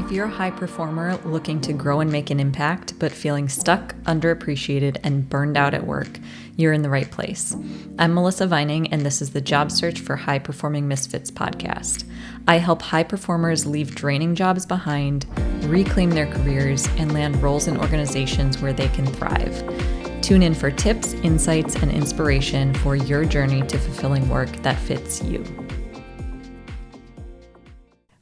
If you're a high performer looking to grow and make an impact, but feeling stuck, underappreciated, and burned out at work, you're in the right place. I'm Melissa Vining, and this is the Job Search for High-Performing Misfits podcast. I help high performers leave draining jobs behind, reclaim their careers, and land roles in organizations where they can thrive. Tune in for tips, insights, and inspiration for your journey to fulfilling work that fits you.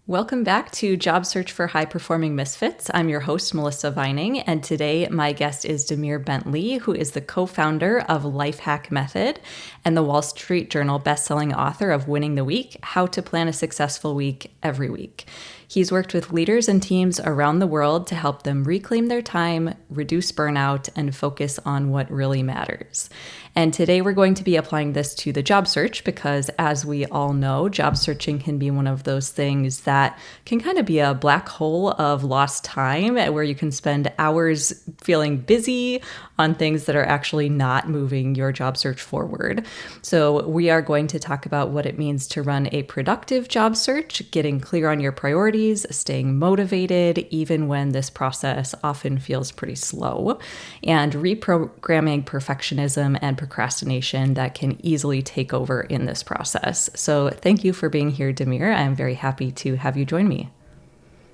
Welcome back to Job Search for High-Performing Misfits. I'm your host, Melissa Vining, and today my guest is Demir Bentley, who is the co-founder of Life Hack Method and the Wall Street Journal bestselling author of Winning the Week: How to Plan a Successful Week Every Week. He's worked with leaders and teams around the world to help them reclaim their time, reduce burnout, and focus on what really matters. And today we're going to be applying this to the job search because, as we all know, job searching can be one of those things that can kind of be a black hole of lost time where you can spend hours feeling busy on things that are actually not moving your job search forward. So we are going to talk about what it means to run a productive job search, getting clear on your priorities, staying motivated even when this process often feels pretty slow, and reprogramming perfectionism and procrastination that can easily take over in this process. So thank you for being here, Demir. I'm very happy to have you join me.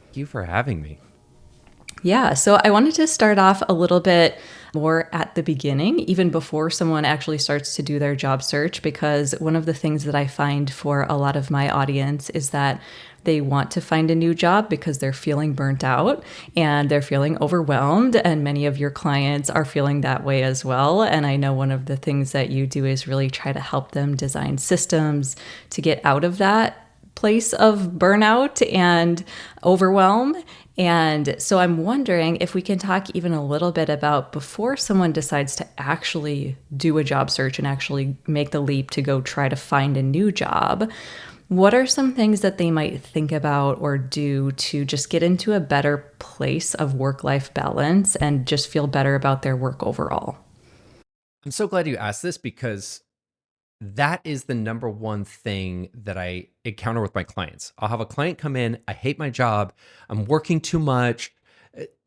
Thank you for having me. Yeah, so I wanted to start off a little bit more at the beginning, even before someone actually starts to do their job search, because one of the things that I find for a lot of my audience is that they want to find a new job because they're feeling burnt out and they're feeling overwhelmed, and many of your clients are feeling that way as well. And I know one of the things that you do is really try to help them design systems to get out of that place of burnout and overwhelm. And so I'm wondering if we can talk even a little bit about, before someone decides to actually do a job search and actually make the leap to go try to find a new job, what are some things that they might think about or do to just get into a better place of work-life balance and just feel better about their work overall? I'm so glad you asked this because that is the number one thing that I encounter with my clients. I'll have a client come in, I hate my job, I'm working too much,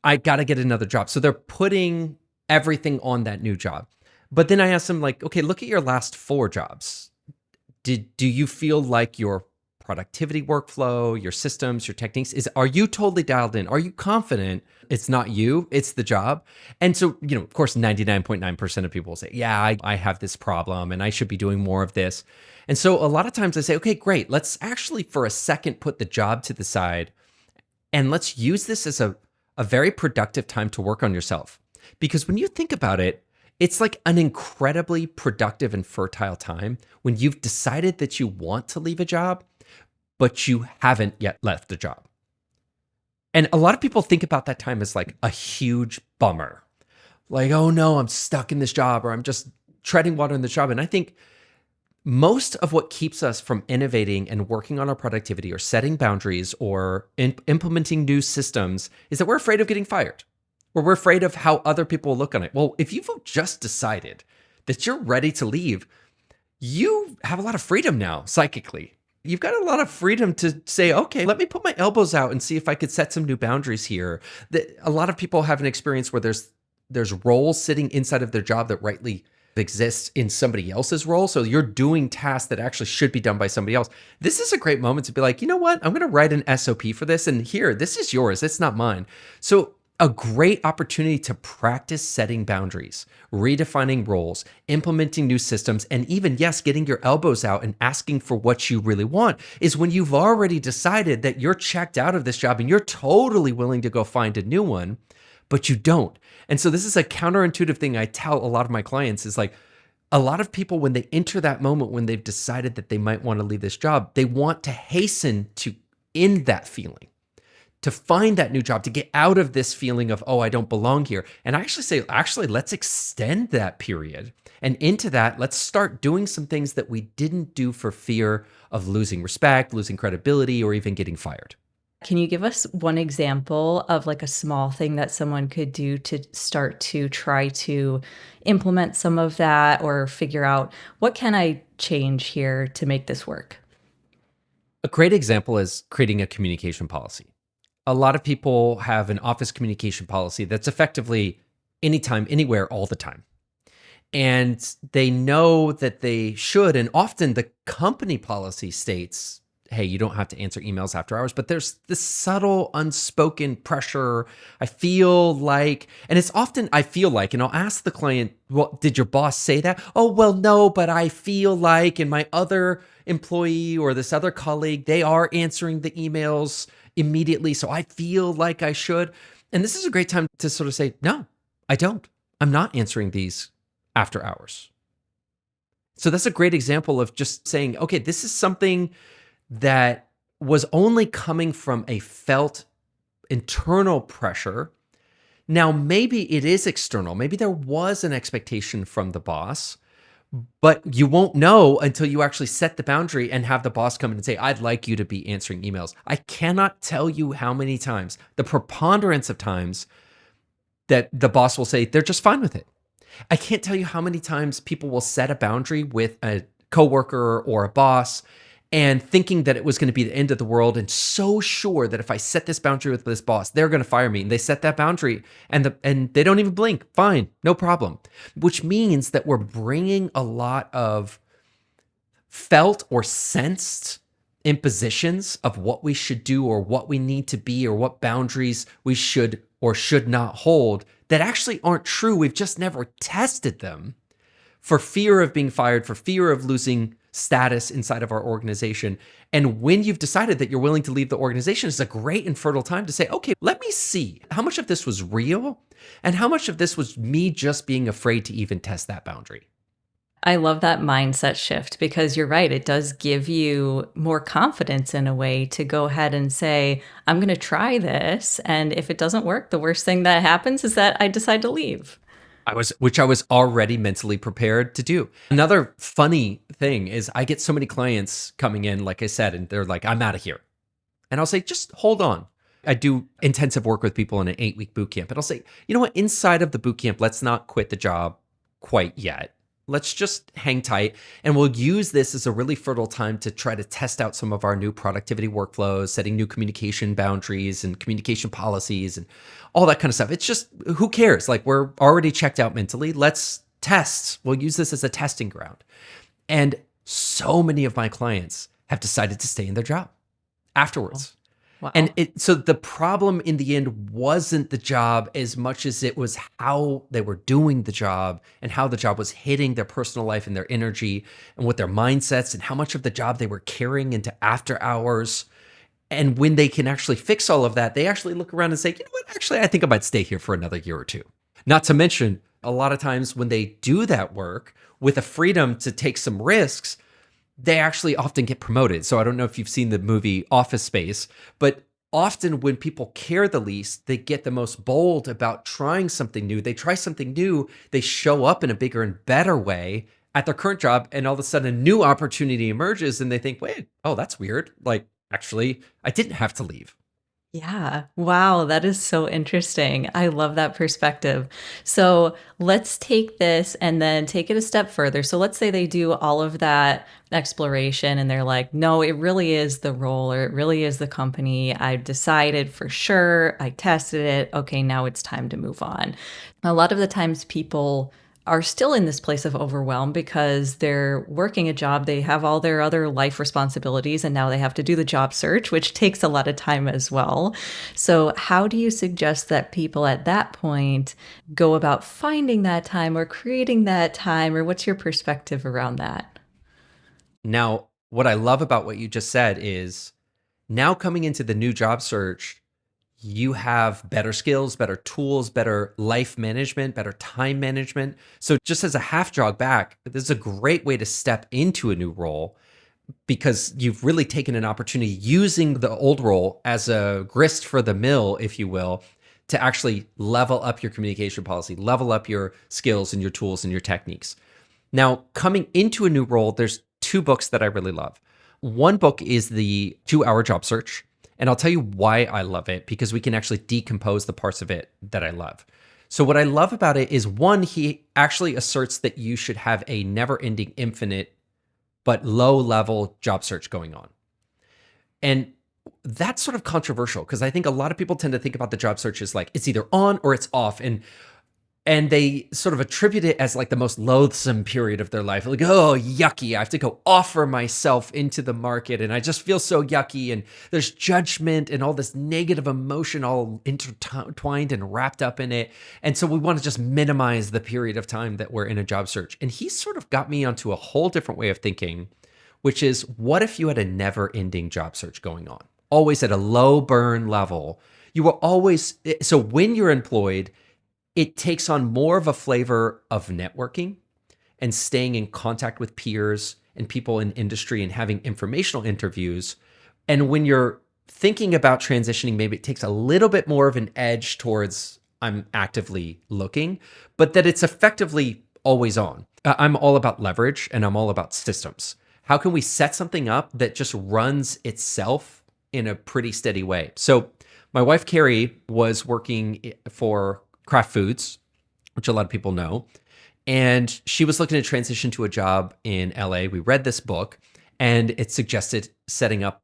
I got to get another job. So they're putting everything on that new job. But then I ask them, like, okay, look at your last 4 jobs. Do you feel like your productivity workflow, your systems, your techniques, are you totally dialed in? Are you confident it's not you, it's the job? And so, of course, 99.9% of people will say, yeah, I have this problem and I should be doing more of this. And so a lot of times I say, okay, great. Let's actually for a second put the job to the side and let's use this as a very productive time to work on yourself. Because when you think about it, it's like an incredibly productive and fertile time when you've decided that you want to leave a job, but you haven't yet left the job. And a lot of people think about that time as like a huge bummer. Like, oh no, I'm stuck in this job, or I'm just treading water in the job. And I think most of what keeps us from innovating and working on our productivity or setting boundaries or implementing new systems is that we're afraid of getting fired, or we're afraid of how other people will look on it. Well, if you've just decided that you're ready to leave, you have a lot of freedom now psychically. You've got a lot of freedom to say, okay, let me put my elbows out and see if I could set some new boundaries here. A lot of people have an experience where there's roles sitting inside of their job that rightly exists in somebody else's role. So you're doing tasks that actually should be done by somebody else. This is a great moment to be like, you know what? I'm going to write an SOP for this. And here, this is yours. It's not mine. So a great opportunity to practice setting boundaries, redefining roles, implementing new systems, and even, yes, getting your elbows out and asking for what you really want is when you've already decided that you're checked out of this job and you're totally willing to go find a new one, but you don't. And so this is a counterintuitive thing I tell a lot of my clients is like, a lot of people, when they enter that moment, when they've decided that they might want to leave this job, they want to hasten to end that feeling, to find that new job, to get out of this feeling of, oh, I don't belong here. And I actually say, let's extend that period. And into that, let's start doing some things that we didn't do for fear of losing respect, losing credibility, or even getting fired. Can you give us one example of like a small thing that someone could do to start to try to implement some of that, or figure out what can I change here to make this work? A great example is creating a communication policy. A lot of people have an office communication policy that's effectively anytime, anywhere, all the time. And they know that they should. And often the company policy states, hey, you don't have to answer emails after hours. But there's this subtle, unspoken pressure. I feel like, and it's often I feel like, and I'll ask the client, well, did your boss say that? Oh, well, no, but I feel like, and my other employee or this other colleague, they are answering the emails immediately. So I feel like I should. And this is a great time to sort of say, no, I don't. I'm not answering these after hours. So that's a great example of just saying, okay, this is something that was only coming from a felt internal pressure. Now, maybe it is external. Maybe there was an expectation from the boss, but you won't know until you actually set the boundary and have the boss come in and say, I'd like you to be answering emails. I cannot tell you how many times, the preponderance of times, that the boss will say they're just fine with it. I can't tell you how many times people will set a boundary with a coworker or a boss and thinking that it was going to be the end of the world and so sure that if I set this boundary with this boss, they're going to fire me. And they set that boundary and they don't even blink. Fine, no problem. Which means that we're bringing a lot of felt or sensed impositions of what we should do or what we need to be or what boundaries we should or should not hold that actually aren't true. We've just never tested them for fear of being fired, for fear of losing status inside of our organization. And when you've decided that you're willing to leave the organization, it's a great and fertile time to say, okay, let me see how much of this was real and how much of this was me just being afraid to even test that boundary. I love that mindset shift because you're right. It does give you more confidence in a way to go ahead and say, I'm going to try this. And if it doesn't work, the worst thing that happens is that I decide to leave. Which I was already mentally prepared to do. Another funny thing is I get so many clients coming in, like I said, and they're like, I'm out of here. And I'll say, just hold on. I do intensive work with people in an 8-week boot camp. And I'll say, you know what, inside of the boot camp, let's not quit the job quite yet. Let's just hang tight. And we'll use this as a really fertile time to try to test out some of our new productivity workflows, setting new communication boundaries and communication policies and all that kind of stuff. It's just, who cares? Like, we're already checked out mentally. Let's test. We'll use this as a testing ground. And so many of my clients have decided to stay in their job afterwards. Wow. And so the problem in the end wasn't the job as much as it was how they were doing the job and how the job was hitting their personal life and their energy and what their mindsets and how much of the job they were carrying into after hours. And when they can actually fix all of that, they actually look around and say, you know what, actually, I think I might stay here for another year or two. Not to mention, a lot of times when they do that work with a freedom to take some risks, they actually often get promoted. So I don't know if you've seen the movie Office Space, but often when people care the least, they get the most bold about trying something new. They try something new, they show up in a bigger and better way at their current job, and all of a sudden a new opportunity emerges and they think, wait, oh, that's weird. Like, actually, I didn't have to leave. Yeah. Wow. That is so interesting. I love that perspective. So let's take this and then take it a step further. So let's say they do all of that exploration and they're like, no, it really is the role or it really is the company. I decided for sure. I tested it. Okay. Now it's time to move on. A lot of the times people are still in this place of overwhelm because they're working a job, they have all their other life responsibilities, and now they have to do the job search, which takes a lot of time as well. So how do you suggest that people at that point go about finding that time or creating that time, or what's your perspective around that? Now, what I love about what you just said is now coming into the new job search, you have better skills, better tools, better life management, better time management. So just as a half jog back, this is a great way to step into a new role because you've really taken an opportunity using the old role as a grist for the mill, if you will, to actually level up your communication policy, level up your skills and your tools and your techniques. Now, coming into a new role, there's 2 books that I really love. One book is the 2-Hour Job Search. And I'll tell you why I love it, because we can actually decompose the parts of it that I love. So what I love about it is, one, he actually asserts that you should have a never-ending, infinite, but low-level job search going on. And that's sort of controversial because I think a lot of people tend to think about the job search as like it's either on or it's off. And they sort of attribute it as like the most loathsome period of their life. Like, oh, yucky. I have to go offer myself into the market and I just feel so yucky. And there's judgment and all this negative emotion all intertwined and wrapped up in it. And so we want to just minimize the period of time that we're in a job search. And he sort of got me onto a whole different way of thinking, which is what if you had a never ending job search going on? Always at a low burn level. You were always, so when you're employed, it takes on more of a flavor of networking and staying in contact with peers and people in industry and having informational interviews. And when you're thinking about transitioning, maybe it takes a little bit more of an edge towards I'm actively looking, but that it's effectively always on. I'm all about leverage and I'm all about systems. How can we set something up that just runs itself in a pretty steady way? So my wife, Carrie, was working for Kraft Foods, which a lot of people know. And she was looking to transition to a job in LA. We read this book and it suggested setting up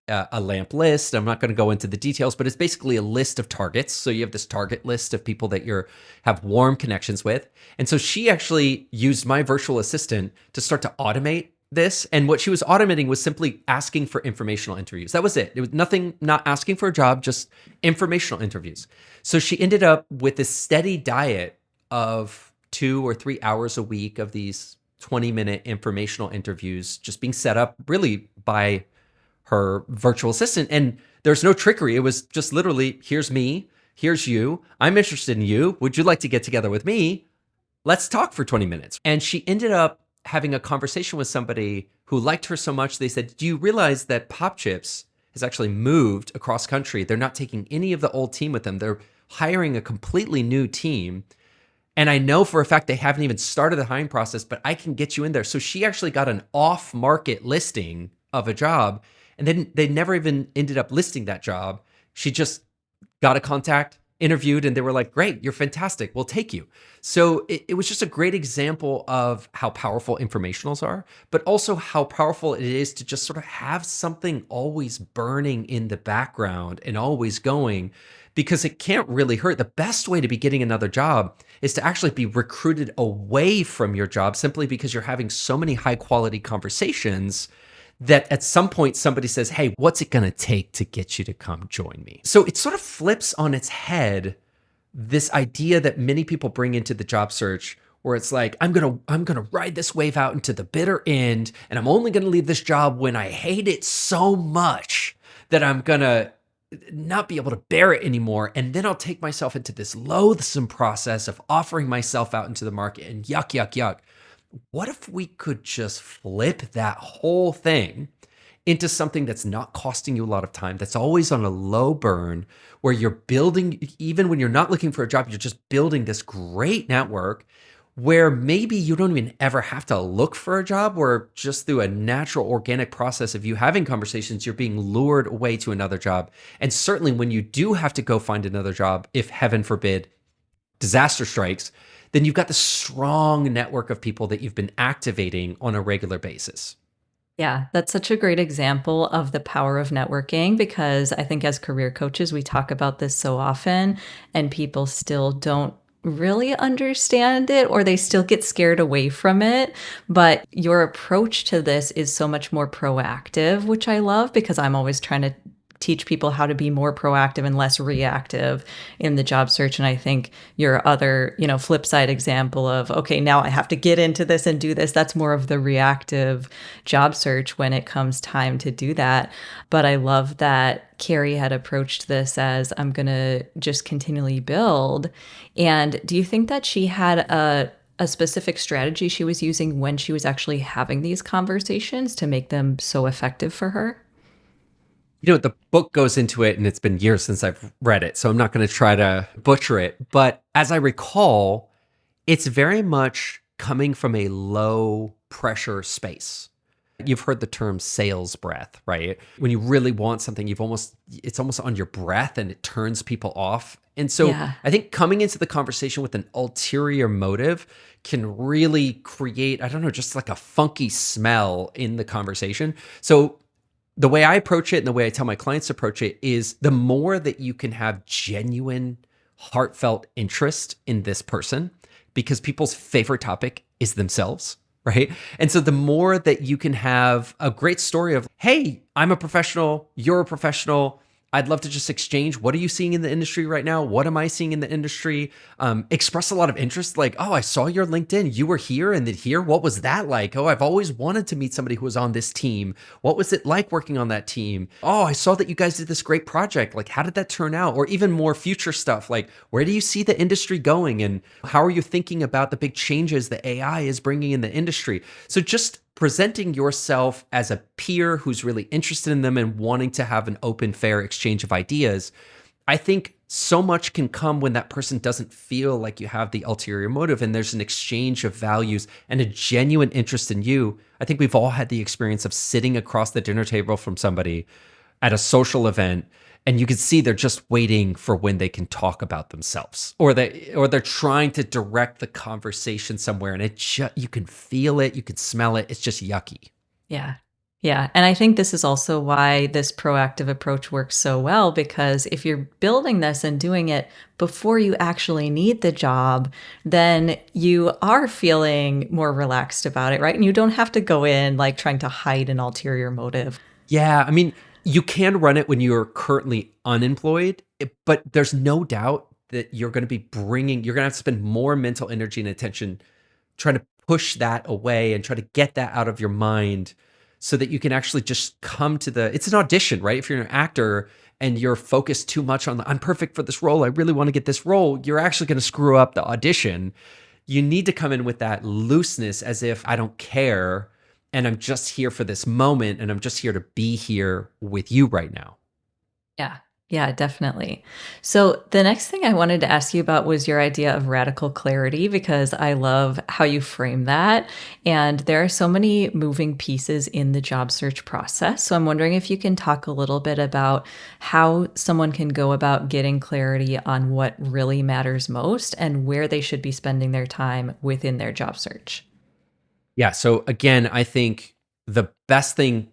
a lamp list. I'm not going to go into the details, but it's basically a list of targets. So you have this target list of people that you have warm connections with. And so she actually used my virtual assistant to start to automate this. And what she was automating was simply asking for informational interviews. That was it. It was nothing, not asking for a job, just informational interviews. So she ended up with this steady diet of 2 or 3 hours a week of these 20-minute informational interviews just being set up really by her virtual assistant. And there's no trickery. It was just literally, here's me, here's you. I'm interested in you. Would you like to get together with me? Let's talk for 20 minutes. And she ended up having a conversation with somebody who liked her so much. They said, do you realize that Pop Chips has actually moved across country? They're not taking any of the old team with them. They're hiring a completely new team. And I know for a fact they haven't even started the hiring process, but I can get you in there. So she actually got an off-market listing of a job. And then they never even ended up listing that job. She just got a contact, interviewed, and they were like, great, you're fantastic, we'll take you. So it was just a great example of how powerful informationals are, but also how powerful it is to just sort of have something always burning in the background and always going, because it can't really hurt. The best way to be getting another job is to actually be recruited away from your job simply because you're having so many high quality conversations that at some point somebody says, hey, what's it gonna take to get you to come join me? So it sort of flips on its head this idea that many people bring into the job search where it's like, I'm gonna ride this wave out into the bitter end, and I'm only gonna leave this job when I hate it so much that I'm gonna not be able to bear it anymore. And then I'll take myself into this loathsome process of offering myself out into the market and yuck, yuck, yuck. What if we could just flip that whole thing into something that's not costing you a lot of time, that's always on a low burn, where you're building, even when you're not looking for a job, you're just building this great network where maybe you don't even ever have to look for a job, where just through a natural organic process of you having conversations, you're being lured away to another job. And certainly when you do have to go find another job, if heaven forbid, disaster strikes, then you've got this strong network of people that you've been activating on a regular basis. Yeah, that's such a great example of the power of networking, because I think as career coaches, we talk about this so often and people still don't really understand it, or they still get scared away from it. But your approach to this is so much more proactive, which I love, because I'm always trying to teach people how to be more proactive and less reactive in the job search. And I think your other, flip side example of, okay, now I have to get into this and do this, that's more of the reactive job search when it comes time to do that. But I love that Carrie had approached this as, I'm going to just continually build. And do you think that she had a specific strategy she was using when she was actually having these conversations to make them so effective for her? The book goes into it, and it's been years since I've read it, so I'm not going to try to butcher it. But as I recall, it's very much coming from a low pressure space. You've heard the term sales breath, right? When you really want something, it's almost on your breath and it turns people off. And so Yeah. I think coming into the conversation with an ulterior motive can really create, I don't know, just like a funky smell in the conversation. So the way I approach it and the way I tell my clients to approach it is the more that you can have genuine, heartfelt interest in this person, because people's favorite topic is themselves, right? And so the more that you can have a great story of, hey, I'm a professional, you're a professional, I'd love to just exchange. What are you seeing in the industry right now? What am I seeing in the industry? Express a lot of interest. Like, oh, I saw your LinkedIn. You were here and then here. What was that like? Oh, I've always wanted to meet somebody who was on this team. What was it like working on that team? Oh, I saw that you guys did this great project. Like, how did that turn out? Or even more future stuff. Like, where do you see the industry going? And how are you thinking about the big changes that AI is bringing in the industry? So just presenting yourself as a peer who's really interested in them and wanting to have an open, fair exchange of ideas. I think so much can come when that person doesn't feel like you have the ulterior motive and there's an exchange of values and a genuine interest in you. I think we've all had the experience of sitting across the dinner table from somebody at a social event, and you can see they're just waiting for when they can talk about themselves, or they're trying to direct the conversation somewhere, and you can feel it, you can smell it. It's just yucky. Yeah. Yeah. And I think this is also why this proactive approach works so well, because if you're building this and doing it before you actually need the job, then you are feeling more relaxed about it, right? And you don't have to go in like trying to hide an ulterior motive. Yeah, I mean, you can run it when you're currently unemployed, but there's no doubt that you're going to have to spend more mental energy and attention trying to push that away and try to get that out of your mind so that you can actually just come to it's an audition, right? If you're an actor and you're focused too much on I'm perfect for this role, I really want to get this role, you're actually going to screw up the audition. You need to come in with that looseness, as if I don't care and I'm just here for this moment and I'm just here to be here with you right now. Yeah. Yeah, definitely. So the next thing I wanted to ask you about was your idea of radical clarity, because I love how you frame that. And there are so many moving pieces in the job search process. So I'm wondering if you can talk a little bit about how someone can go about getting clarity on what really matters most and where they should be spending their time within their job search. Yeah. So again, I think the best thing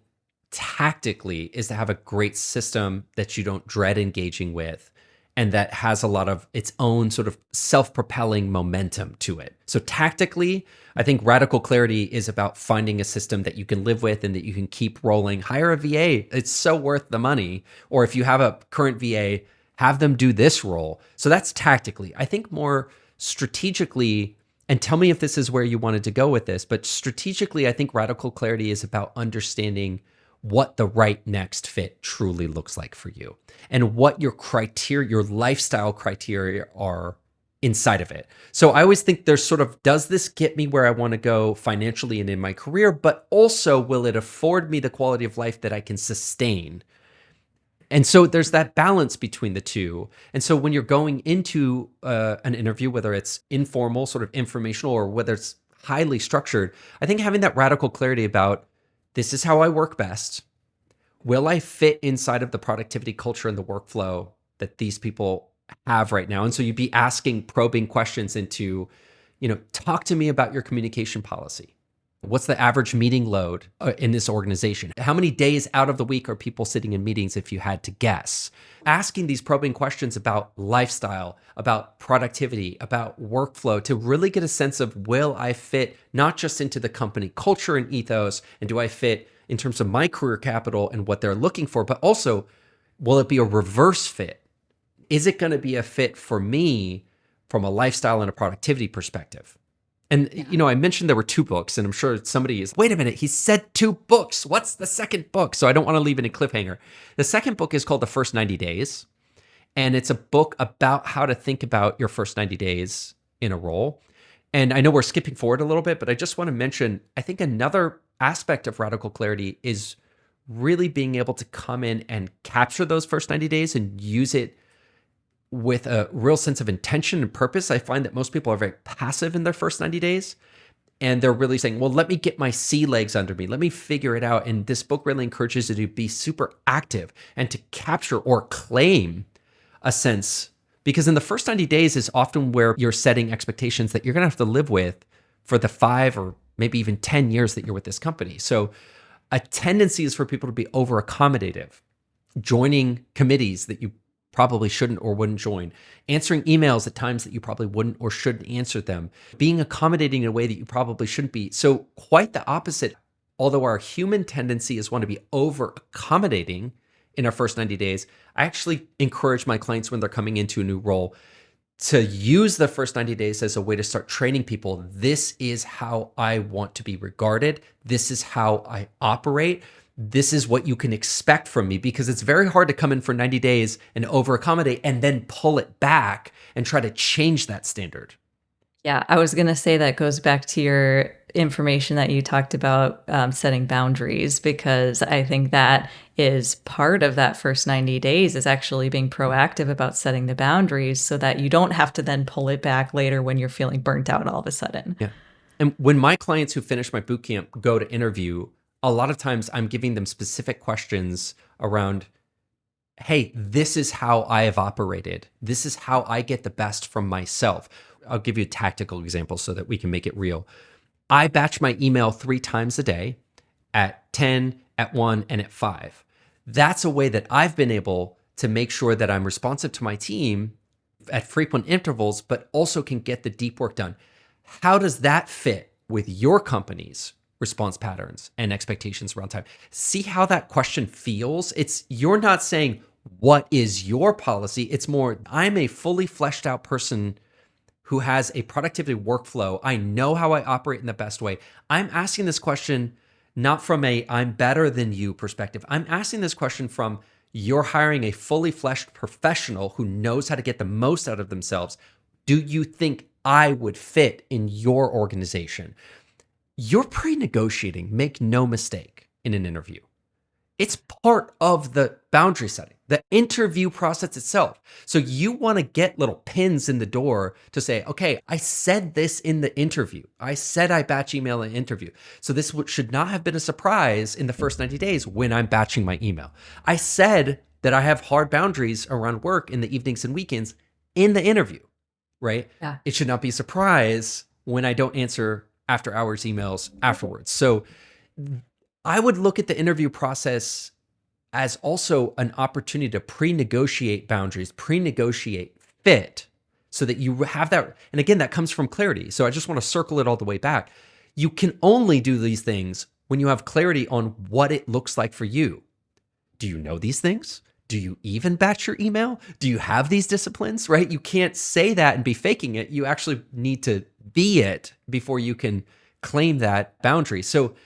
tactically is to have a great system that you don't dread engaging with and that has a lot of its own sort of self-propelling momentum to it. So tactically, I think radical clarity is about finding a system that you can live with and that you can keep rolling. Hire a VA. It's so worth the money. Or if you have a current VA, have them do this role. So that's tactically. I think more strategically, and tell me if this is where you wanted to go with this, but strategically, I think radical clarity is about understanding what the right next fit truly looks like for you and what your criteria, your lifestyle criteria are inside of it. So I always think there's sort of, does this get me where I want to go financially and in my career, but also will it afford me the quality of life that I can sustain? And so there's that balance between the two. And so when you're going into an interview, whether it's informal, sort of informational, or whether it's highly structured, I think having that radical clarity about this is how I work best. Will I fit inside of the productivity culture and the workflow that these people have right now? And so you'd be asking probing questions into, talk to me about your communication policy. What's the average meeting load in this organization? How many days out of the week are people sitting in meetings, if you had to guess? Asking these probing questions about lifestyle, about productivity, about workflow, to really get a sense of, will I fit not just into the company culture and ethos, and do I fit in terms of my career capital and what they're looking for, but also, will it be a reverse fit? Is it going to be a fit for me from a lifestyle and a productivity perspective? And, I mentioned there were 2 books, and I'm sure somebody is, wait a minute, he said 2 books. What's the second book? So I don't want to leave any cliffhanger. The second book is called The First 90 Days. And it's a book about how to think about your first 90 days in a role. And I know we're skipping forward a little bit, but I just want to mention, I think another aspect of radical clarity is really being able to come in and capture those first 90 days and use it with a real sense of intention and purpose. I find that most people are very passive in their first 90 days. And they're really saying, well, let me get my sea legs under me. Let me figure it out. And this book really encourages you to be super active and to capture or claim a sense. Because in the first 90 days is often where you're setting expectations that you're going to have to live with for the 5 or maybe even 10 years that you're with this company. So A tendency is for people to be over accommodative, joining committees that you probably shouldn't or wouldn't join, answering emails at times that you probably wouldn't or shouldn't answer them, being accommodating in a way that you probably shouldn't be. So quite the opposite. Although our human tendency is want to be over accommodating in our first 90 days, I actually encourage my clients when they're coming into a new role to use the first 90 days as a way to start training people. This is how I want to be regarded. This is how I operate. This is what you can expect from me, because it's very hard to come in for 90 days and over accommodate and then pull it back and try to change that standard. Yeah, I was going to say that goes back to your information that you talked about setting boundaries, because I think that is part of that first 90 days is actually being proactive about setting the boundaries so that you don't have to then pull it back later when you're feeling burnt out all of a sudden. Yeah. And when my clients who finish my boot camp go to interview, a lot of times I'm giving them specific questions around, hey, this is how I have operated. This is how I get the best from myself. I'll give you a tactical example so that we can make it real. I batch my email 3 times a day at 10, at 1, and at 5. That's a way that I've been able to make sure that I'm responsive to my team at frequent intervals, but also can get the deep work done. How does that fit with your company's response patterns and expectations around time? See how that question feels. You're not saying, what is your policy? It's more, I'm a fully fleshed out person who has a productivity workflow. I know how I operate in the best way. I'm asking this question not from a I'm better than you perspective. I'm asking this question from, you're hiring a fully fleshed professional who knows how to get the most out of themselves. Do you think I would fit in your organization? You're pre-negotiating, make no mistake, in an interview. It's part of the boundary setting, the interview process itself. So you want to get little pins in the door to say, okay, I said this in the interview. I said I batch email in interview. So this should not have been a surprise in the first 90 days when I'm batching my email. I said that I have hard boundaries around work in the evenings and weekends in the interview, right? Yeah. It should not be a surprise when I don't answer after hours emails afterwards. So I would look at the interview process as also an opportunity to pre-negotiate boundaries, pre-negotiate fit, so that you have that. And again, that comes from clarity. So I just want to circle it all the way back. You can only do these things when you have clarity on what it looks like for you. Do you know these things? Do you even batch your email? Do you have these disciplines, right? You can't say that and be faking it. You actually need to be it before you can claim that boundary. So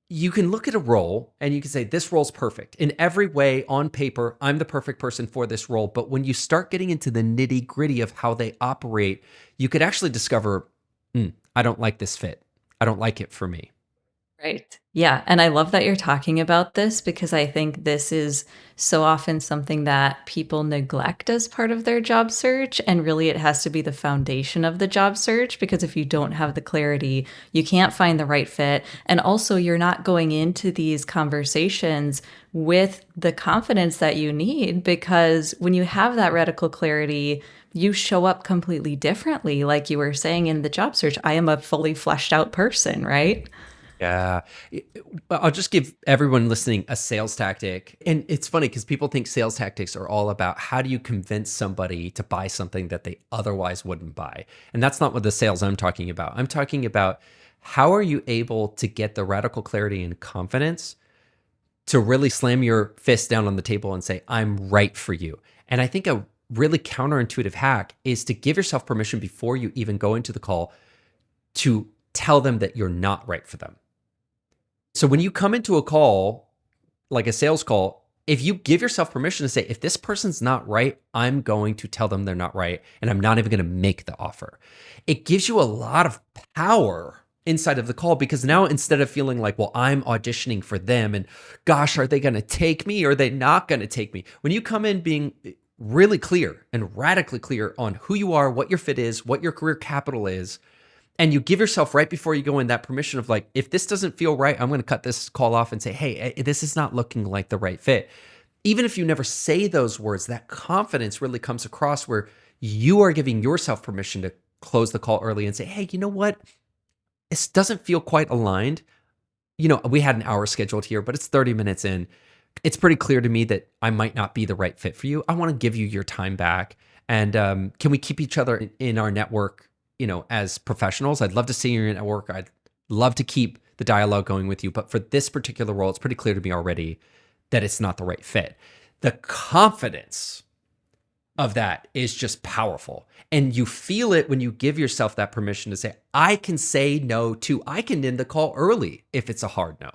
you can look at a role and you can say, this role's perfect. In every way, on paper, I'm the perfect person for this role. But when you start getting into the nitty gritty of how they operate, you could actually discover, I don't like this fit. I don't like it for me. Right. Yeah. And I love that you're talking about this, because I think this is so often something that people neglect as part of their job search. And really, it has to be the foundation of the job search, because if you don't have the clarity, you can't find the right fit. And also, you're not going into these conversations with the confidence that you need, because when you have that radical clarity, you show up completely differently. Like you were saying in the job search, I am a fully fleshed out person, right? Yeah. I'll just give everyone listening a sales tactic. And it's funny because people think sales tactics are all about how do you convince somebody to buy something that they otherwise wouldn't buy. And that's not what the sales I'm talking about. I'm talking about how are you able to get the radical clarity and confidence to really slam your fist down on the table and say, I'm right for you. And I think a really counterintuitive hack is to give yourself permission before you even go into the call to tell them that you're not right for them. So when you come into a call, like a sales call, if you give yourself permission to say, if this person's not right, I'm going to tell them they're not right, and I'm not even going to make the offer. It gives you a lot of power inside of the call, because now instead of feeling like, well, I'm auditioning for them and gosh, are they going to take me or are they not going to take me? When you come in being really clear and radically clear on who you are, what your fit is, what your career capital is, and you give yourself right before you go in that permission of like, if this doesn't feel right, I'm going to cut this call off and say, hey, this is not looking like the right fit. Even if you never say those words, that confidence really comes across where you are giving yourself permission to close the call early and say, hey, you know what? This doesn't feel quite aligned. we had an hour scheduled here, but it's 30 minutes in. It's pretty clear to me that I might not be the right fit for you. I want to give you your time back. And can we keep each other in our network, as professionals? I'd love to see you in your network. I'd love to keep the dialogue going with you. But for this particular role, it's pretty clear to me already that it's not the right fit. The confidence of that is just powerful. And you feel it when you give yourself that permission to say, I can say no too. I can end the call early if it's a hard no.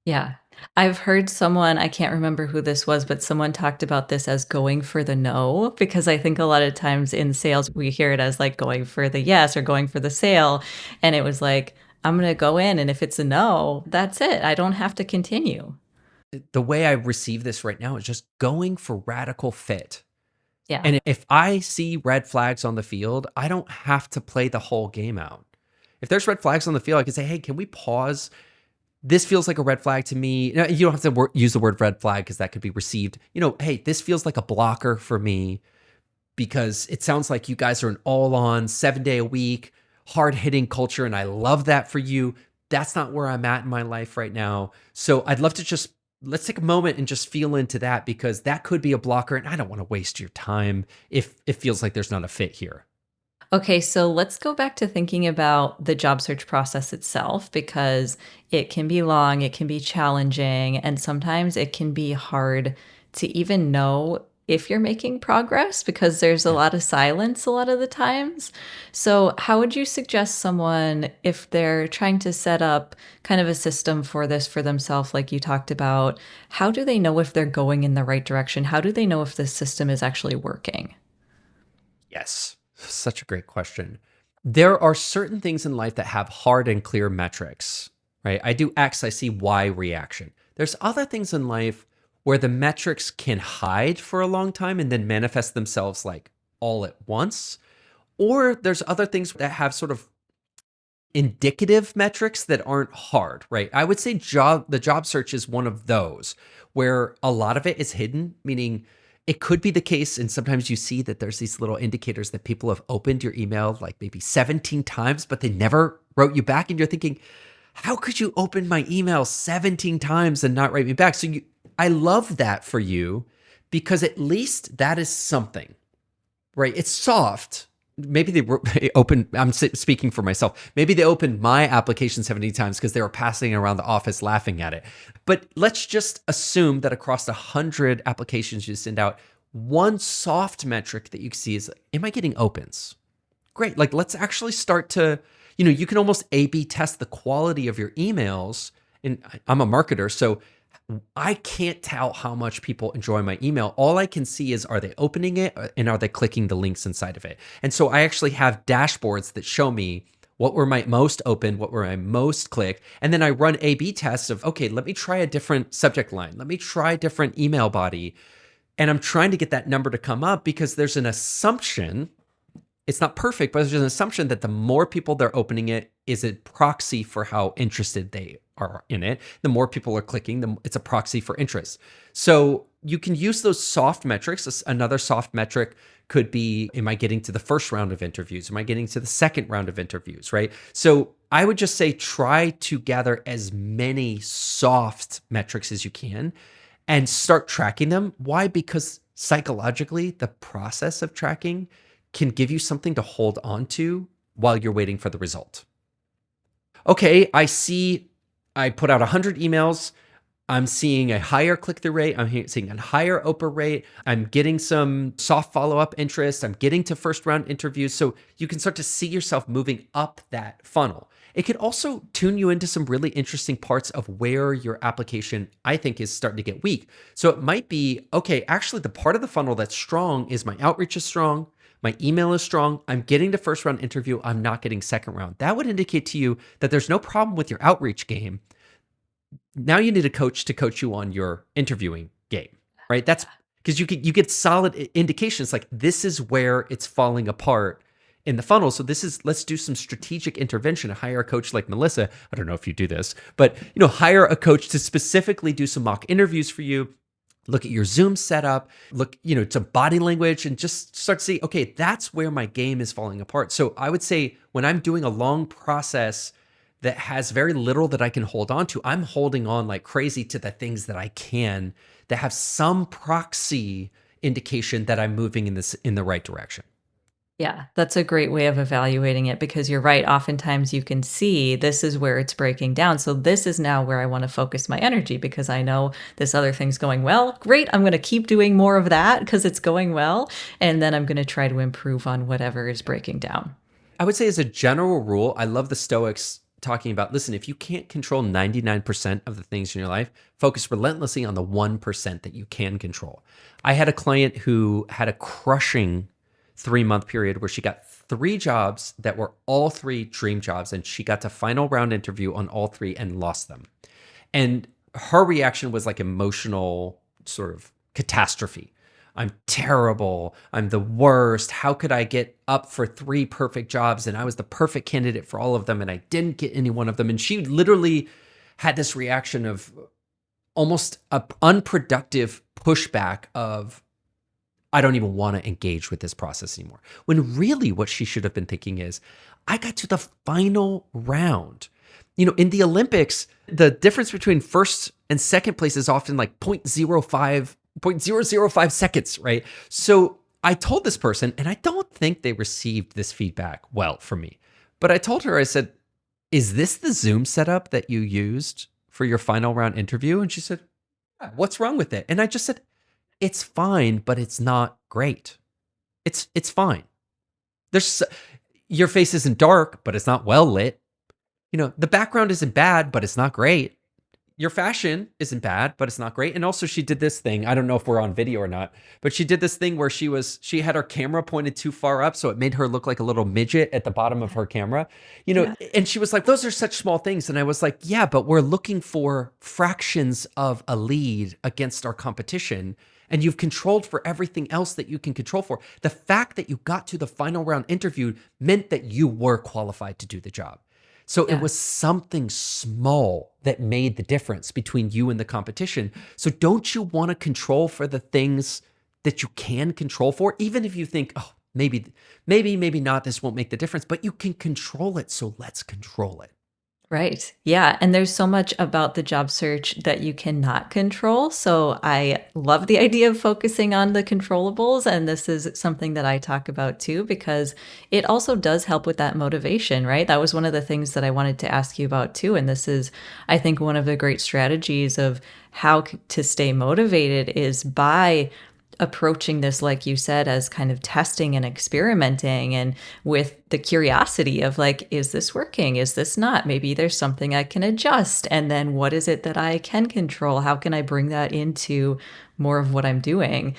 Yeah. I've heard someone, I can't remember who this was, but someone talked about this as going for the no, because I think a lot of times in sales, we hear it as like going for the yes or going for the sale. And it was like, I'm going to go in, and if it's a no, that's it. I don't have to continue. The way I receive this right now is just going for radical fit. Yeah. And if I see red flags on the field, I don't have to play the whole game out. If there's red flags on the field, I can say, hey, can we pause? This feels like a red flag to me. You don't have to use the word red flag because that could be received. Hey, this feels like a blocker for me because it sounds like you guys are an all-on 7-day a week, hard-hitting culture, and I love that for you. That's not where I'm at in my life right now. So I'd love to let's take a moment and just feel into that, because that could be a blocker, and I don't want to waste your time if it feels like there's not a fit here. Okay, so let's go back to thinking about the job search process itself, because it can be long, it can be challenging, and sometimes it can be hard to even know if you're making progress because there's a Yeah. lot of silence a lot of the times. So, how would you suggest someone, if they're trying to set up kind of a system for this for themselves, like you talked about, how do they know if they're going in the right direction? How do they know if this system is actually working? Yes. Such a great question. There are certain things in life that have hard and clear metrics, right? I do X, I see Y reaction. There's other things in life where the metrics can hide for a long time and then manifest themselves like all at once. Or there's other things that have sort of indicative metrics that aren't hard, right? I would say the job search is one of those where a lot of it is hidden, meaning it could be the case, and sometimes you see that there's these little indicators that people have opened your email like maybe 17 times, but they never wrote you back, and you're thinking, how could you open my email 17 times and not write me back? I love that for you, because at least that is something, right? It's soft. Maybe they opened, I'm speaking for myself. Maybe they opened my application 70 times because they were passing it around the office laughing at it. But let's just assume that across 100 applications you send out, one soft metric that you can see is, am I getting opens? Great. Like, let's actually start to, you can almost A/B test the quality of your emails. And I'm a marketer, so I can't tell how much people enjoy my email. All I can see is, are they opening it and are they clicking the links inside of it? And so I actually have dashboards that show me what were my most open, what were my most clicked. And then I run A/B tests of, okay, let me try a different subject line. Let me try a different email body. And I'm trying to get that number to come up because there's an assumption. It's not perfect, but there's an assumption that the more people they're opening it is a proxy for how interested they are in it. The more people are clicking, it's a proxy for interest. So you can use those soft metrics. Another soft metric could be, am I getting to the first round of interviews? Am I getting to the second round of interviews, right? So I would just say, try to gather as many soft metrics as you can and start tracking them. Why? Because psychologically, the process of tracking can give you something to hold on to while you're waiting for the result. Okay, I see I put out 100 emails. I'm seeing a higher click-through rate. I'm seeing a higher open rate. I'm getting some soft follow-up interest. I'm getting to first-round interviews. So you can start to see yourself moving up that funnel. It could also tune you into some really interesting parts of where your application, I think, is starting to get weak. So it might be, okay, actually the part of the funnel that's strong is my outreach is strong. My email is strong. I'm getting to first round interview. I'm not getting second round. That would indicate to you that there's no problem with your outreach game. Now you need a coach to coach you on your interviewing game, right? That's because you get solid indications like, this is where it's falling apart in the funnel. So let's do some strategic intervention. Hire a coach like Melissa. I don't know if you do this, but hire a coach to specifically do some mock interviews for you. Look at your Zoom setup, look, to body language, and just start to see, okay, that's where my game is falling apart. So I would say, when I'm doing a long process that has very little that I can hold on to, I'm holding on like crazy to the things that I can that have some proxy indication that I'm moving in the right direction. Yeah, that's a great way of evaluating it because you're right. Oftentimes you can see this is where it's breaking down. So this is now where I want to focus my energy because I know this other thing's going well. Great. I'm going to keep doing more of that because it's going well. And then I'm going to try to improve on whatever is breaking down. I would say as a general rule, I love the Stoics talking about, listen, if you can't control 99% of the things in your life, focus relentlessly on the 1% that you can control. I had a client who had a crushing 3-month period where she got 3 jobs that were all 3 dream jobs, and she got to final round interview on all 3 and lost them. And her reaction was like emotional sort of catastrophe. I'm terrible. I'm the worst. How could I get up for 3 perfect jobs? And I was the perfect candidate for all of them, and I didn't get any one of them. And she literally had this reaction of almost a unproductive pushback of, I don't even want to engage with this process anymore. When really what she should have been thinking is, I got to the final round. In the Olympics, the difference between first and second place is often like 0.005 seconds, right? So I told this person, and I don't think they received this feedback well from me, but I told her, I said, is this the Zoom setup that you used for your final round interview? And she said, yeah, what's wrong with it? And I just said, it's fine, but it's not great. It's fine. There's Your face isn't dark, but it's not well lit. The background isn't bad, but it's not great. Your fashion isn't bad, but it's not great. And also she did this thing. I don't know if we're on video or not, but she did this thing where she had her camera pointed too far up. So it made her look like a little midget at the bottom of her camera, Yeah. and she was like, those are such small things. And I was like, yeah, but we're looking for fractions of a lead against our competition. And you've controlled for everything else that you can control for. The fact that you got to the final round interview meant that you were qualified to do the job. So it Yeah. was something small that made the difference between you and the competition. So don't you want to control for the things that you can control for, even if you think, oh, maybe not, this won't make the difference, but you can control it. So let's control it. Right. Yeah. And there's so much about the job search that you cannot control. So I love the idea of focusing on the controllables. And this is something that I talk about too, because it also does help with that motivation, right? That was one of the things that I wanted to ask you about too. And this is, I think, one of the great strategies of how to stay motivated is by approaching this, like you said, as kind of testing and experimenting and with the curiosity of like, is this working? Is this not? Maybe there's something I can adjust. And then what is it that I can control? How can I bring that into more of what I'm doing?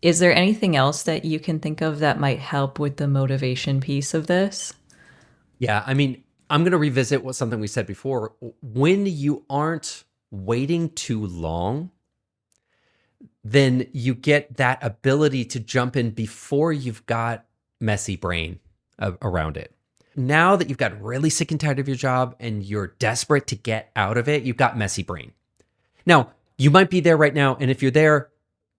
Is there anything else that you can think of that might help with the motivation piece of this? Yeah. I mean, I'm going to revisit something we said before. When you aren't waiting too long, then you get that ability to jump in before you've got messy brain around it. Now that you've got really sick and tired of your job and you're desperate to get out of it, you've got messy brain. Now, you might be there right now, and if you're there,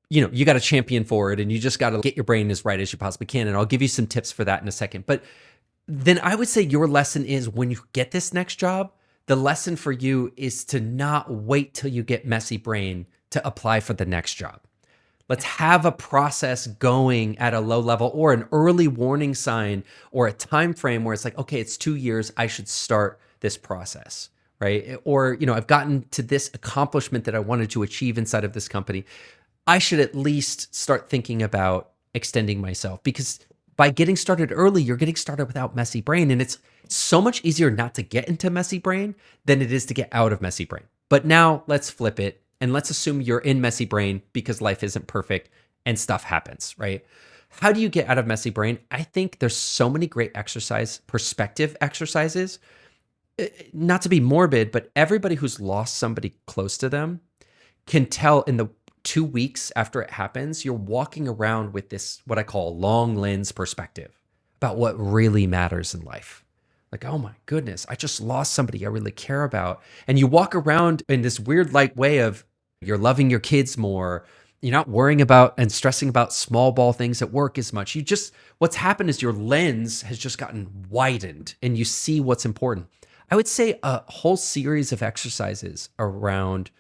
you got to champion for it, and you just got to get your brain as right as you possibly can, and I'll give you some tips for that in a second. But then I would say your lesson is, when you get this next job, the lesson for you is to not wait till you get messy brain to apply for the next job. Let's have a process going at a low level, or an early warning sign, or a time frame where it's like, okay, it's 2 years, I should start this process, right? Or, I've gotten to this accomplishment that I wanted to achieve inside of this company. I should at least start thinking about extending myself, because by getting started early, you're getting started without messy brain. And it's so much easier not to get into messy brain than it is to get out of messy brain. But now let's flip it, and let's assume you're in messy brain because life isn't perfect and stuff happens, right? How do you get out of messy brain? I think there's so many great perspective exercises. Not to be morbid, but everybody who's lost somebody close to them can tell in the 2 weeks after it happens, you're walking around with this, what I call long lens perspective about what really matters in life. Like, oh my goodness, I just lost somebody I really care about. And you walk around in this weird light way of, you're loving your kids more. You're not worrying about and stressing about small ball things at work as much. What's happened is your lens has just gotten widened, and you see what's important. I would say a whole series of exercises around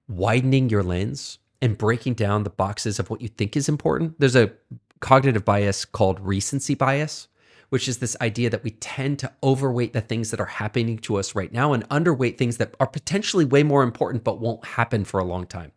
widening your lens and breaking down the boxes of what you think is important. There's a cognitive bias called recency bias, which is this idea that we tend to overweight the things that are happening to us right now and underweight things that are potentially way more important but won't happen for a long time.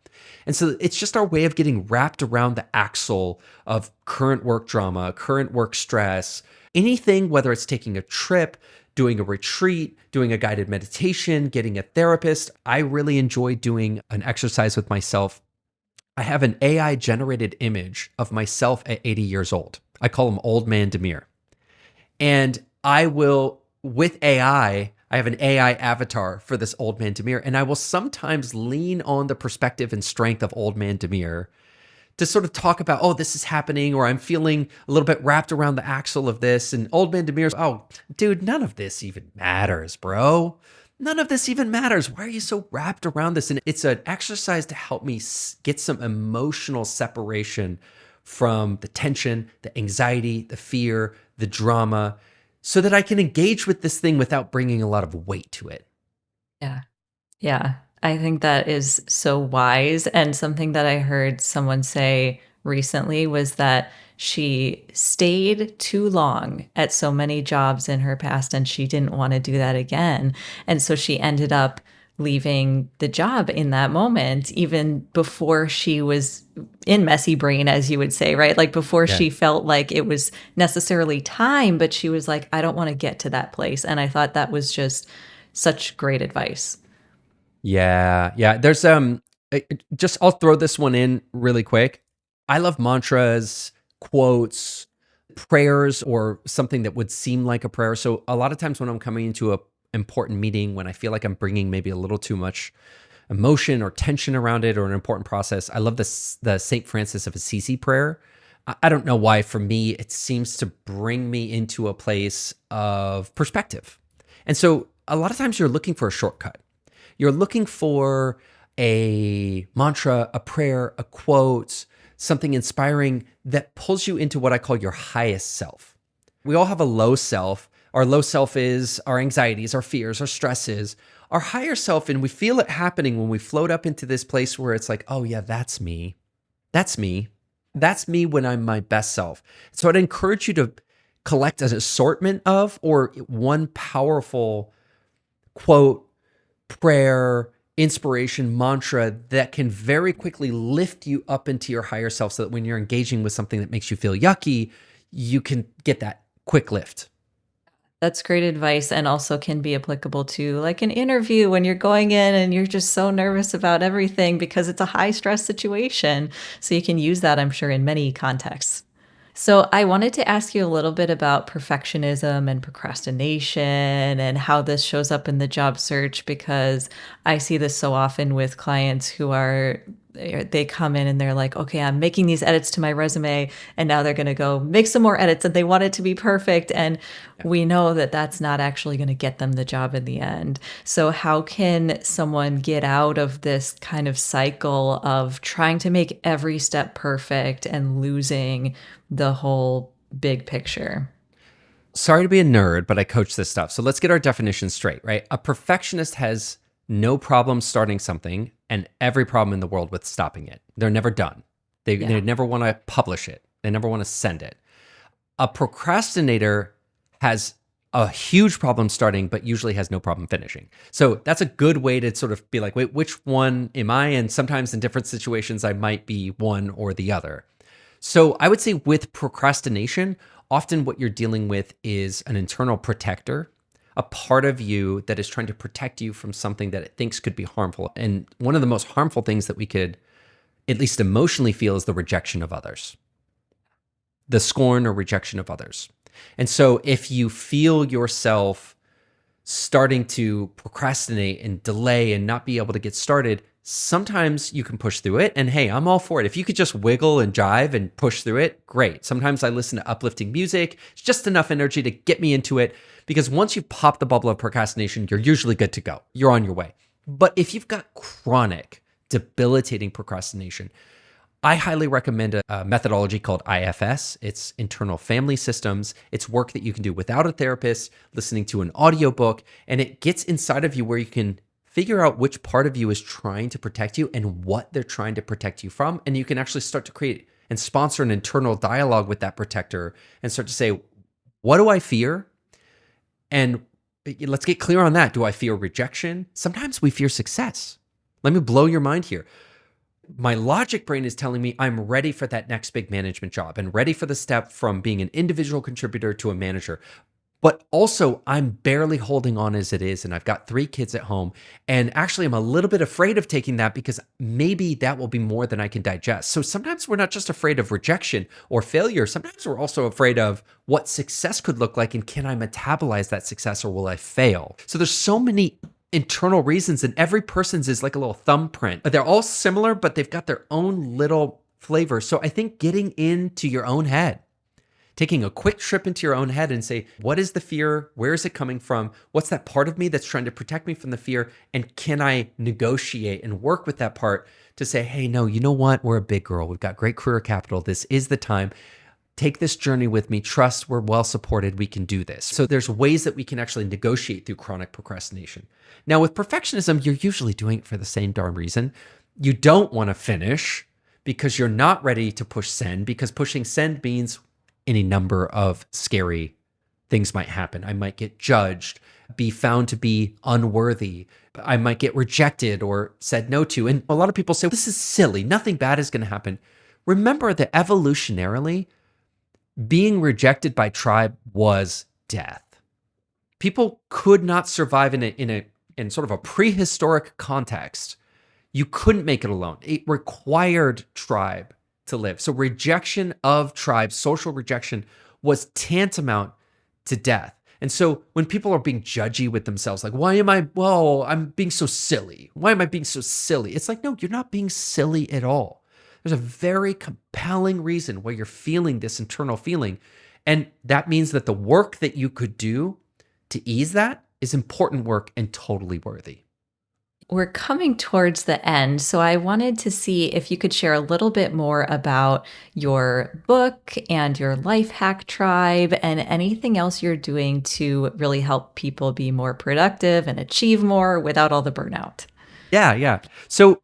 And so it's just our way of getting wrapped around the axle of current work drama, current work stress, anything, whether it's taking a trip, doing a retreat, doing a guided meditation, getting a therapist. I really enjoy doing an exercise with myself. I have an AI generated image of myself at 80 years old. I call him Old Man Demir. And I will, with AI, I have an AI avatar for this Old Man Demir, and I will sometimes lean on the perspective and strength of Old Man Demir to sort of talk about, oh, this is happening, or I'm feeling a little bit wrapped around the axle of this. And Old Man Demir's, oh, dude, none of this even matters, bro. None of this even matters. Why are you so wrapped around this? And it's an exercise to help me get some emotional separation from the tension, the anxiety, the fear, the drama, so that I can engage with this thing without bringing a lot of weight to it. Yeah. Yeah. I think that is so wise. And something that I heard someone say recently was that she stayed too long at so many jobs in her past and she didn't want to do that again. And so she ended up leaving the job in that moment, even before she was in messy brain, as you would say, right? Like before Yeah. she felt like it was necessarily time, but she was like, I don't want to get to that place. And I thought that was just such great advice. Yeah, yeah. There's just I'll throw this one in really quick. I love mantras, quotes, prayers, or something that would seem like a prayer. So a lot of times when I'm coming into a important meeting, when I feel like I'm bringing maybe a little too much emotion or tension around it or an important process, I love this the Saint Francis of Assisi prayer. I don't know why. For me, it seems to bring me into a place of perspective. And so a lot of times you're looking for a shortcut. You're looking for a mantra, a prayer, a quote, something inspiring that pulls you into what I call your highest self. We all have a low self. Our low self is our anxieties, our fears, our stresses. Our higher self, and we feel it happening when we float up into this place where it's like, oh yeah, that's me. That's me. That's me when I'm my best self. So I'd encourage you to collect an assortment of, or one powerful quote, prayer, inspiration, mantra that can very quickly lift you up into your higher self so that when you're engaging with something that makes you feel yucky, you can get that quick lift. That's great advice and also can be applicable to like an interview when you're going in and you're just so nervous about everything because it's a high stress situation. So you can use that, I'm sure, in many contexts. So I wanted to ask you a little bit about perfectionism and procrastination and how this shows up in the job search because I see this so often with clients who are they come in and they're like, okay, I'm making these edits to my resume and now they're going to go make some more edits and they want it to be perfect. And Yeah. we know that that's not actually going to get them the job in the end. So how can someone get out of this kind of cycle of trying to make every step perfect and losing the whole big picture? Sorry to be a nerd, but I coach this stuff. So let's get our definition straight, right? A perfectionist has no problem starting something and every problem in the world with stopping it. They're never done. They Yeah. never want to publish it. They never want to send it. A procrastinator has a huge problem starting, but usually has no problem finishing. So that's a good way to sort of be like, wait, which one am I? And sometimes in different situations, I might be one or the other. So I would say with procrastination, often what you're dealing with is an internal protector, a part of you that is trying to protect you from something that it thinks could be harmful. And one of the most harmful things that we could at least emotionally feel is the rejection of others, the scorn or rejection of others. And so if you feel yourself starting to procrastinate and delay and not be able to get started, sometimes you can push through it. And hey, I'm all for it. If you could just wiggle and jive and push through it, great. Sometimes I listen to uplifting music. It's just enough energy to get me into it because once you've popped the bubble of procrastination, you're usually good to go. You're on your way. But if you've got chronic, debilitating procrastination, I highly recommend a methodology called IFS. It's internal family systems. It's work that you can do without a therapist, listening to an audiobook, and it gets inside of you where you can figure out which part of you is trying to protect you and what they're trying to protect you from. And you can actually start to create and sponsor an internal dialogue with that protector and start to say, what do I fear? And let's get clear on that. Do I fear rejection? Sometimes we fear success. Let me blow your mind here. My logic brain is telling me I'm ready for that next big management job and ready for the step from being an individual contributor to a manager. But also, I'm barely holding on as it is. And I've got 3 kids at home. And actually, I'm a little bit afraid of taking that because maybe that will be more than I can digest. So sometimes we're not just afraid of rejection or failure. Sometimes we're also afraid of what success could look like. And can I metabolize that success or will I fail? So there's so many internal reasons, and every person's is like a little thumbprint. They're all similar, but they've got their own little flavor. So I think getting into your own head, taking a quick trip into your own head and say, what is the fear? Where is it coming from? What's that part of me that's trying to protect me from the fear? And can I negotiate and work with that part to say, hey, no, you know what? We're a big girl. We've got great career capital. This is the time. Take this journey with me. Trust we're well supported. We can do this. So there's ways that we can actually negotiate through chronic procrastination. Now, with perfectionism, you're usually doing it for the same darn reason. You don't want to finish because you're not ready to push send, because pushing send means any number of scary things might happen. I might get judged, be found to be unworthy. I might get rejected or said no to. And a lot of people say, this is silly. Nothing bad is going to happen. Remember that evolutionarily, being rejected by tribe was death. People could not survive in sort of a prehistoric context. You couldn't make it alone. It required tribe to live. So rejection of tribe, social rejection, was tantamount to death. And so when people are being judgy with themselves, like, I'm being so silly. Why am I being so silly? It's like, no, you're not being silly at all. There's a very compelling reason why you're feeling this internal feeling. And that means that the work that you could do to ease that is important work and totally worthy. We're coming towards the end, so I wanted to see if you could share a little bit more about your book and your life hack tribe and anything else you're doing to really help people be more productive and achieve more without all the burnout. Yeah. So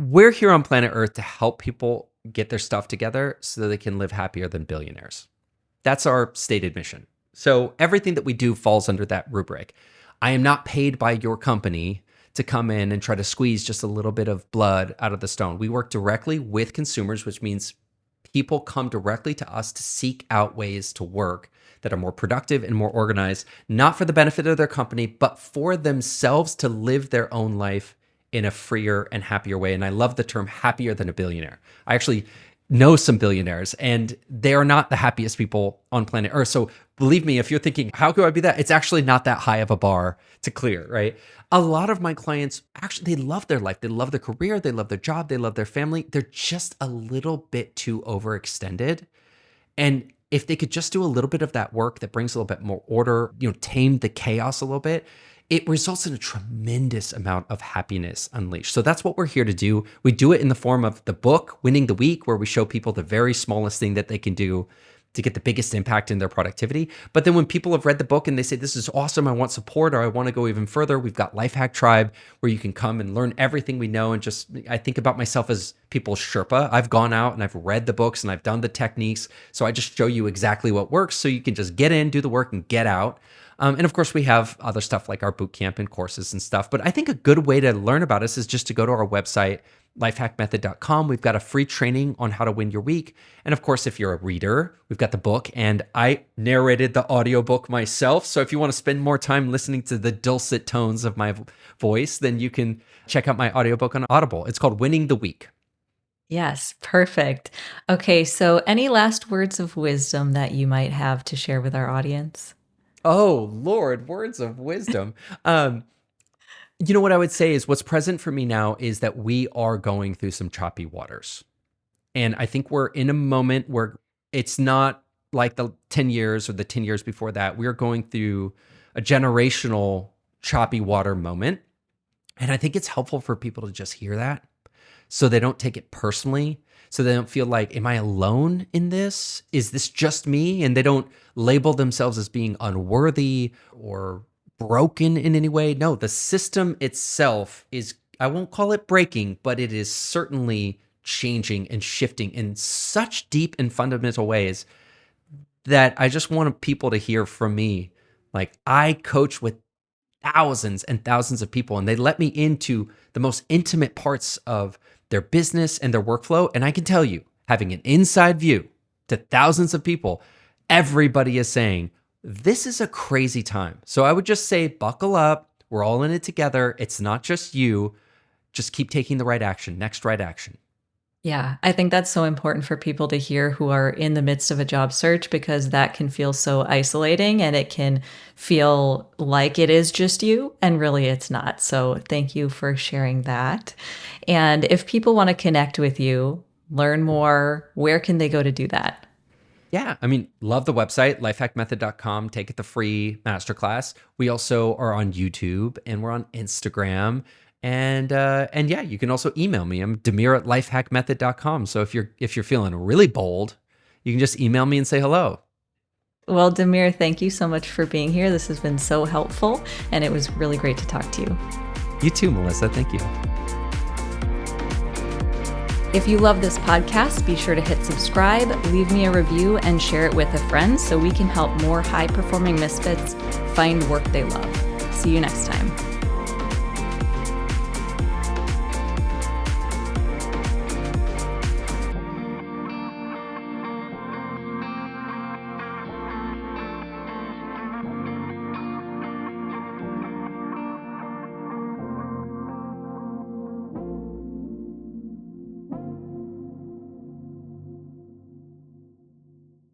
we're here on planet Earth to help people get their stuff together so that they can live happier than billionaires. That's our stated mission. So everything that we do falls under that rubric. I am not paid by your company to come in and try to squeeze just a little bit of blood out of the stone. We work directly with consumers, which means people come directly to us to seek out ways to work that are more productive and more organized, not for the benefit of their company, but for themselves to live their own life in a freer and happier way. And I love the term happier than a billionaire. I actually know some billionaires and they are not the happiest people on planet Earth. So believe me, if you're thinking, how could I be that? It's actually not that high of a bar to clear, right? A lot of my clients, actually, they love their life. They love their career. They love their job. They love their family. They're just a little bit too overextended. And if they could just do a little bit of that work that brings a little bit more order, tame the chaos a little bit, it results in a tremendous amount of happiness unleashed. So that's what we're here to do. We do it in the form of the book, Winning the Week, where we show people the very smallest thing that they can do to get the biggest impact in their productivity. But then when people have read the book and they say, this is awesome, I want support, or I want to go even further, we've got Life Hack Tribe, where you can come and learn everything we know. And I think about myself as people's Sherpa. I've gone out and I've read the books and I've done the techniques. So I just show you exactly what works so you can just get in, do the work, and get out. And of course, we have other stuff like our boot camp and courses and stuff. But I think a good way to learn about us is just to go to our website, lifehackmethod.com. We've got a free training on how to win your week. And of course, if you're a reader, we've got the book. And I narrated the audiobook myself. So if you want to spend more time listening to the dulcet tones of my voice, then you can check out my audiobook on Audible. It's called Winning the Week. Yes, perfect. Okay, so any last words of wisdom that you might have to share with our audience? Oh, Lord, words of wisdom. What I would say is what's present for me now is that we are going through some choppy waters. And I think we're in a moment where it's not like the 10 years or the 10 years before that. We're going through a generational choppy water moment. And I think it's helpful for people to just hear that. so they don't take it personally. So they don't feel like, am I alone in this? Is this just me? And they don't label themselves as being unworthy or broken in any way. No, the system itself is, I won't call it breaking, but it is certainly changing and shifting in such deep and fundamental ways that I just want people to hear from me. Like, I coach with thousands and thousands of people, and they let me into the most intimate parts of their business and their workflow. And I can tell you, having an inside view to thousands of people, everybody is saying, this is a crazy time. So I would just say, buckle up. We're all in it together. It's not just you. Just keep taking the right action, next right action. Yeah, I think that's so important for people to hear who are in the midst of a job search, because that can feel so isolating and it can feel like it is just you, and really it's not. So thank you for sharing that. And if people want to connect with you, learn more, where can they go to do that? Yeah, I mean, love the website, lifehackmethod.com. Take it the free masterclass. We also are on YouTube and we're on Instagram. And yeah, you can also email me. I'm Demir@lifehackmethod.com. So if you're feeling really bold, you can just email me and say hello. Well, Demir, thank you so much for being here. This has been so helpful, and it was really great to talk to you. You too, Melissa. Thank you. If you love this podcast, be sure to hit subscribe, leave me a review, and share it with a friend so we can help more high-performing misfits find work they love. See you next time.